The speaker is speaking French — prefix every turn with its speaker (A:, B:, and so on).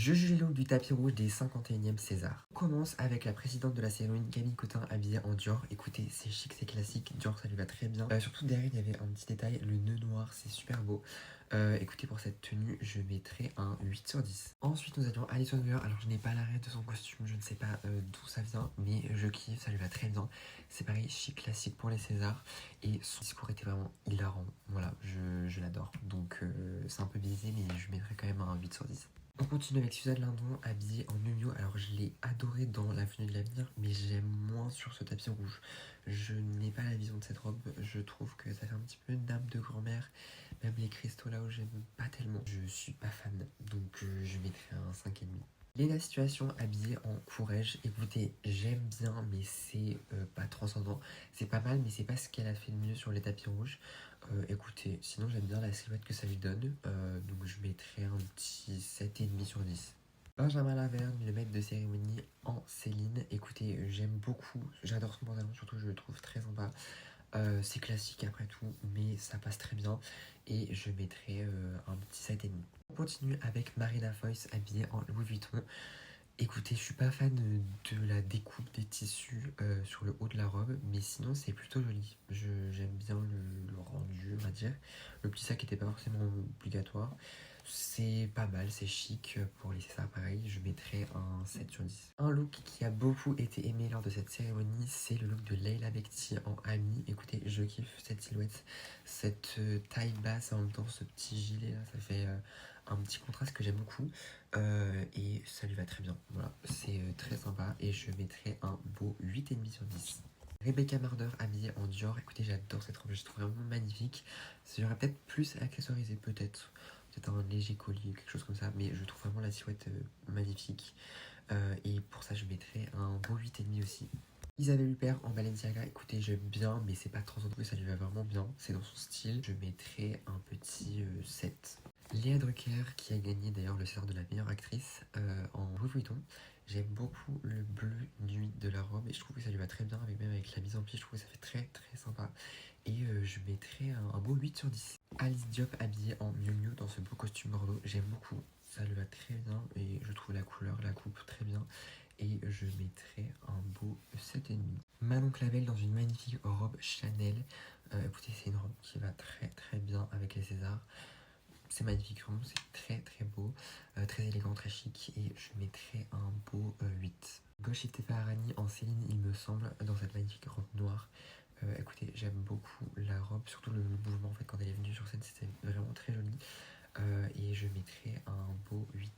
A: Je juge les looks du tapis rouge des 51e César. On commence avec la présidente de la cérémonie, Camille Cotin, habillée en Dior. Écoutez, c'est chic, c'est classique, Dior ça lui va très bien. Surtout derrière, il y avait un petit détail, le nœud noir, c'est super beau. Écoutez, pour cette tenue, je mettrai un 8 sur 10. Ensuite, nous avions Alison Weir. Alors, je n'ai pas l'arrêt de son costume, je ne sais pas d'où ça vient, mais je kiffe, ça lui va très bien. C'est pareil, chic, classique pour les Césars. Et son discours était vraiment hilarant. Voilà, je l'adore. Donc, c'est un peu biaisé, mais je mettrai quand même un 8 sur 10. On continue avec Suzanne Lindon habillée en Miu Miu. Alors je l'ai adorée dans L'Avenue de l'Avenir, mais j'aime moins sur ce tapis rouge. Je n'ai pas la vision de cette robe. Je trouve que ça fait un petit peu une dame de grand-mère. Même les cristaux là où j'aime pas tellement. Je suis pas fan, donc je mettrai un 5,5. Léna Situation habillée en courage. Écoutez, j'aime bien, mais c'est pas transcendant. C'est pas mal, mais c'est pas ce qu'elle a fait de mieux sur les tapis rouges. Écoutez, sinon j'aime bien la silhouette que ça lui donne, donc je mettrai un petit 7,5 sur 10. Benjamin Laverne, le maître de cérémonie en Céline. Écoutez, j'aime beaucoup, j'adore son pantalon, surtout je le trouve très sympa. C'est classique après tout, mais ça passe très bien et je mettrai un petit 7,5. On continue avec Marina Foïs habillée en Louis Vuitton. Écoutez, je suis pas fan de la découpe des tissus sur le haut de la robe, mais sinon c'est plutôt joli. J'aime bien le rendu, on va dire. Le petit sac était pas forcément obligatoire. C'est pas mal, c'est chic pour les Césars pareil. Je mettrais un 7 sur 10. Un look qui a beaucoup été aimé lors de cette cérémonie, c'est le look de Leila Bekti en Ami. Écoutez, je kiffe cette silhouette, cette taille basse en même temps ce petit gilet là, ça fait un petit contraste que j'aime beaucoup. Et ça lui va très bien. Voilà, c'est très sympa et je mettrai un beau 8,5 sur 10. Rebecca Marder habillée en Dior. Écoutez, j'adore cette robe, je la trouve vraiment magnifique. J'aurais peut-être plus accessorisé, peut-être un léger collier, quelque chose comme ça, mais je trouve vraiment la silhouette magnifique. Et pour ça, je mettrai un beau 8,5 aussi. Isabelle Huppert en Balenciaga, écoutez, j'aime bien, mais c'est pas transcendant, ça lui va vraiment bien, c'est dans son style. Je mettrai un petit 7. Léa Drucker, qui a gagné d'ailleurs le César de la meilleure actrice en Louis Vuitton. J'aime beaucoup le bleu nuit de la robe et je trouve que ça lui va très bien, même avec la mise en pli, je trouve que ça fait très très sympa. Et je mettrai un beau 8 sur 10. Alice Diop habillée en Miu Miu dans ce beau costume bordeaux, j'aime beaucoup, ça lui va très bien et je trouve la couleur, la coupe très bien. Et je mettrai un beau 7,5. Manon Clavel dans une magnifique robe Chanel. Écoutez, c'est une robe qui va très très bien avec les Césars. C'est magnifique, vraiment, c'est très très beau, très élégant, très chic, et je mettrai un beau 8. Gauche Farahani en Céline, il me semble, dans cette magnifique robe noire. Écoutez, j'aime beaucoup la robe, surtout le mouvement en fait quand elle est venue sur scène, c'était vraiment très joli. Et je mettrai un beau 8.